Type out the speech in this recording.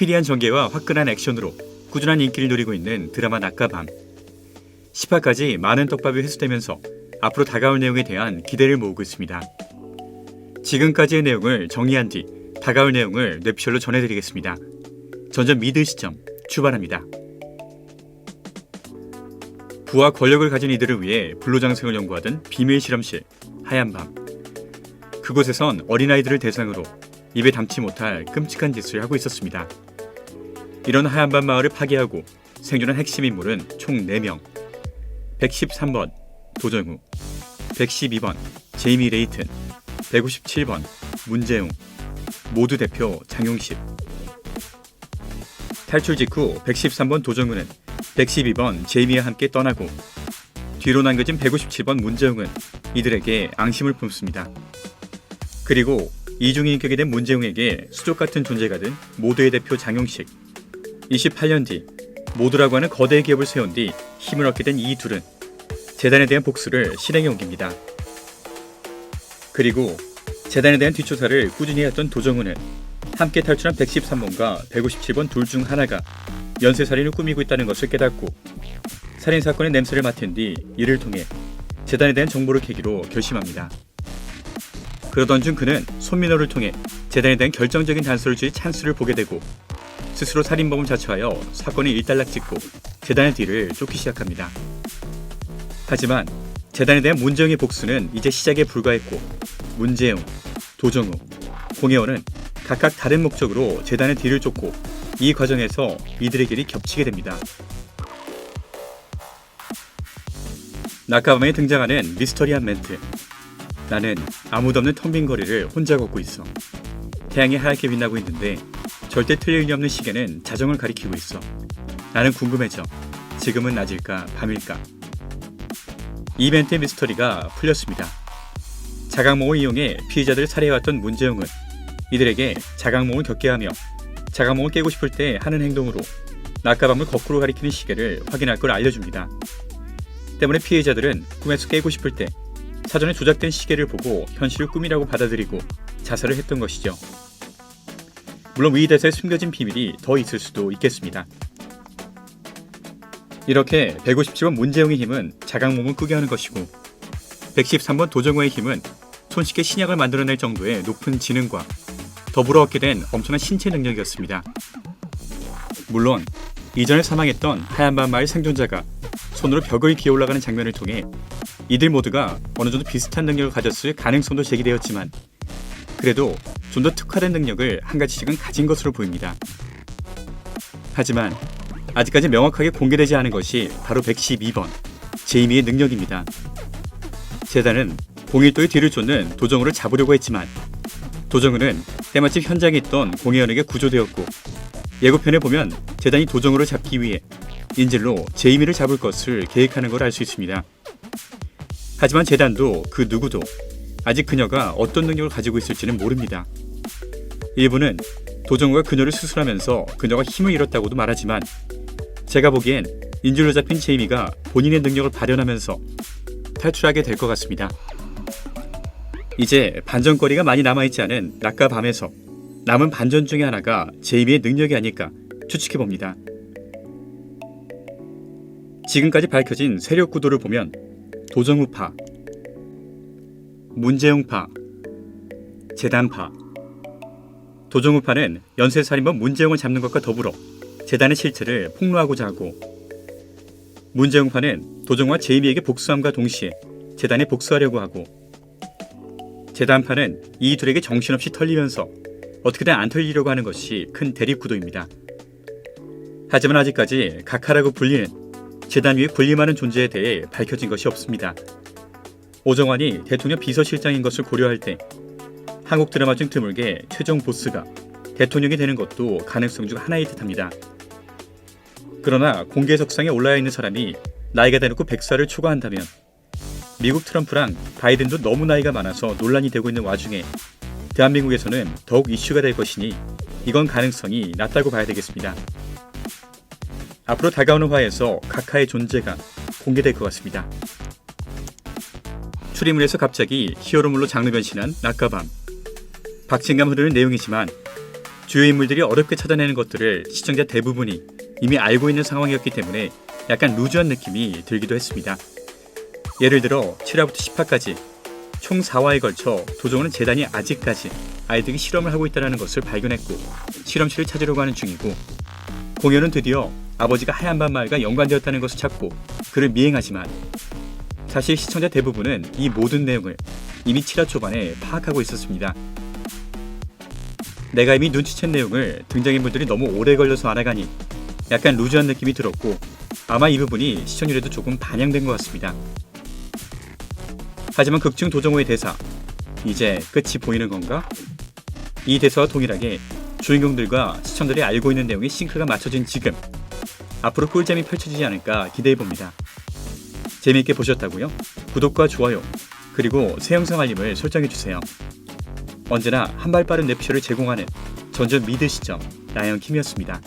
스피디한 전개와 화끈한 액션으로 꾸준한 인기를 누리고 있는 드라마 낮과 밤. 10화까지 많은 떡밥이 회수되면서 앞으로 다가올 내용에 대한 기대를 모으고 있습니다. 지금까지의 내용을 정리한 뒤 다가올 내용을 뇌피셜로 전해드리겠습니다. 전전 미드 시점 출발합니다. 부와 권력을 가진 이들을 위해 불로장생을 연구하던 비밀 실험실 하얀 밤. 그곳에선 어린아이들을 대상으로 입에 담지 못할 끔찍한 짓을 하고 있었습니다. 이런 하얀밤 마을을 파괴하고 생존한 핵심 인물은 총 4명. 113번 도정우, 112번 제이미 레이튼, 157번 문재웅, 모두 대표 장용식. 탈출 직후 113번 도정우는 112번 제이미와 함께 떠나고 뒤로 남겨진 157번 문재웅은 이들에게 앙심을 품습니다. 그리고 이중인격이 된 문재웅에게 수족 같은 존재가 된 모두의 대표 장용식. 28년 뒤 모두라고 하는 거대 기업을 세운 뒤 힘을 얻게 된 이 둘은 재단에 대한 복수를 실행에 옮깁니다. 그리고 재단에 대한 뒷조사를 꾸준히 했던 도정우는 함께 탈출한 113번과 157번 둘 중 하나가 연쇄살인을 꾸미고 있다는 것을 깨닫고 살인사건의 냄새를 맡은 뒤 이를 통해 재단에 대한 정보를 캐기로 결심합니다. 그러던 중 그는 손민호를 통해 재단에 대한 결정적인 단서를 줄 찬스를 보게 되고 스스로 살인범을 자처하여 사건을 일단락짓고 재단의 뒤를 쫓기 시작합니다. 하지만 재단에 대한 문재웅의 복수는 이제 시작에 불과했고 문재웅, 도정우, 공혜원은 각각 다른 목적으로 재단의 뒤를 쫓고 이 과정에서 이들의 길이 겹치게 됩니다. 낮과 밤에 등장하는 미스터리한 멘트. 나는 아무도 없는 텅 빈 거리를 혼자 걷고 있어. 태양이 하얗게 빛나고 있는데 절대 틀릴 리 없는 시계는 자정을 가리키고 있어. 나는 궁금해져. 지금은 낮일까 밤일까? 이 멘트의 미스터리가 풀렸습니다. 자각몽을 이용해 피해자들을 살해해왔던 문재웅은 이들에게 자각몽을 겪게 하며 자각몽을 깨고 싶을 때 하는 행동으로 낮과 밤을 거꾸로 가리키는 시계를 확인할 걸 알려줍니다. 때문에 피해자들은 꿈에서 깨고 싶을 때 사전에 조작된 시계를 보고 현실을 꿈이라고 받아들이고 자살을 했던 것이죠. 물론 이 대사에 숨겨진 비밀이 더 있을 수도 있겠습니다. 이렇게 157번 문재웅의 힘은 자각몽을 꾸게 하는 것이고 113번 도정우의 힘은 손쉽게 신약을 만들어낼 정도의 높은 지능과 더불어 얻게 된 엄청난 신체 능력이었습니다. 물론 이전에 사망했던 하얀밤 마을 생존자가 손으로 벽을 기어 올라가는 장면을 통해 이들 모두가 어느 정도 비슷한 능력을 가졌을 가능성도 제기되었지만 그래도 좀 더 특화된 능력을 한 가지씩은 가진 것으로 보입니다. 하지만 아직까지 명확하게 공개되지 않은 것이 바로 112번 제이미의 능력입니다. 재단은 012의 뒤를 쫓는 도정우를 잡으려고 했지만 도정우는 때마침 현장에 있던 공혜원에게 구조되었고 예고편에 보면 재단이 도정우를 잡기 위해 인질로 제이미를 잡을 것을 계획하는 걸 알 수 있습니다. 하지만 재단도 그 누구도 아직 그녀가 어떤 능력을 가지고 있을지는 모릅니다. 일부는 도정우가 그녀를 수술하면서 그녀가 힘을 잃었다고도 말하지만 제가 보기엔 인질로 잡힌 제이미가 본인의 능력을 발현하면서 탈출하게 될 것 같습니다. 이제 반전거리가 많이 남아있지 않은 낮과 밤에서 남은 반전 중에 하나가 제이미의 능력이 아닐까 추측해봅니다. 지금까지 밝혀진 세력 구도를 보면 도정우파, 문재웅파, 재단파. 도정우파는 연쇄살인범 문재웅을 잡는 것과 더불어 재단의 실체를 폭로하고자 하고 문재웅파는 도정우와 제이미에게 복수함과 동시에 재단에 복수하려고 하고 재단파는 이 둘에게 정신없이 털리면서 어떻게든 안 털리려고 하는 것이 큰 대립구도입니다. 하지만 아직까지 각하라고 불리는 재단 위에 군림하는 존재에 대해 밝혀진 것이 없습니다. 오정환이 대통령 비서실장인 것을 고려할 때 한국 드라마 중 드물게 최종 보스가 대통령이 되는 것도 가능성 중 하나일 듯합니다. 그러나 공개석상에 올라와 있는 사람이 나이가 대놓고 100살을 초과한다면 미국 트럼프랑 바이든도 너무 나이가 많아서 논란이 되고 있는 와중에 대한민국에서는 더욱 이슈가 될 것이니 이건 가능성이 낮다고 봐야 되겠습니다. 앞으로 다가오는 화에서 각하의 존재가 공개될 것 같습니다. 추리물에서 갑자기 히어로물로 장르 변신한 낮과 밤. 박진감 흐르는 내용이지만 주요 인물들이 어렵게 찾아내는 것들을 시청자 대부분이 이미 알고 있는 상황이었기 때문에 약간 루즈한 느낌이 들기도 했습니다. 예를 들어 7화부터 10화까지 총 4화에 걸쳐 도정우는 재단이 아직까지 아이들이 실험을 하고 있다는 것을 발견했고 실험실을 찾으려고 하는 중이고, 공연은 드디어 아버지가 하얀밤 마을과 연관되었다는 것을 찾고 그를 미행하지만 사실 시청자 대부분은 이 모든 내용을 이미 7화 초반에 파악하고 있었습니다. 내가 이미 눈치챈 내용을 등장인물들이 너무 오래 걸려서 알아가니 약간 루즈한 느낌이 들었고, 아마 이 부분이 시청률에도 조금 반영된 것 같습니다. 하지만 극중 도정우의 대사, 이제 끝이 보이는 건가? 이 대사와 동일하게 주인공들과 시청자들이 알고 있는 내용이 싱크가 맞춰진 지금, 앞으로 꿀잼이 펼쳐지지 않을까 기대해봅니다. 재미있게 보셨다고요? 구독과 좋아요, 그리고 새 영상 알림을 설정해주세요. 언제나 한 발 빠른 랩쇼를 제공하는 전전 믿으시죠? 라이언킴이었습니다.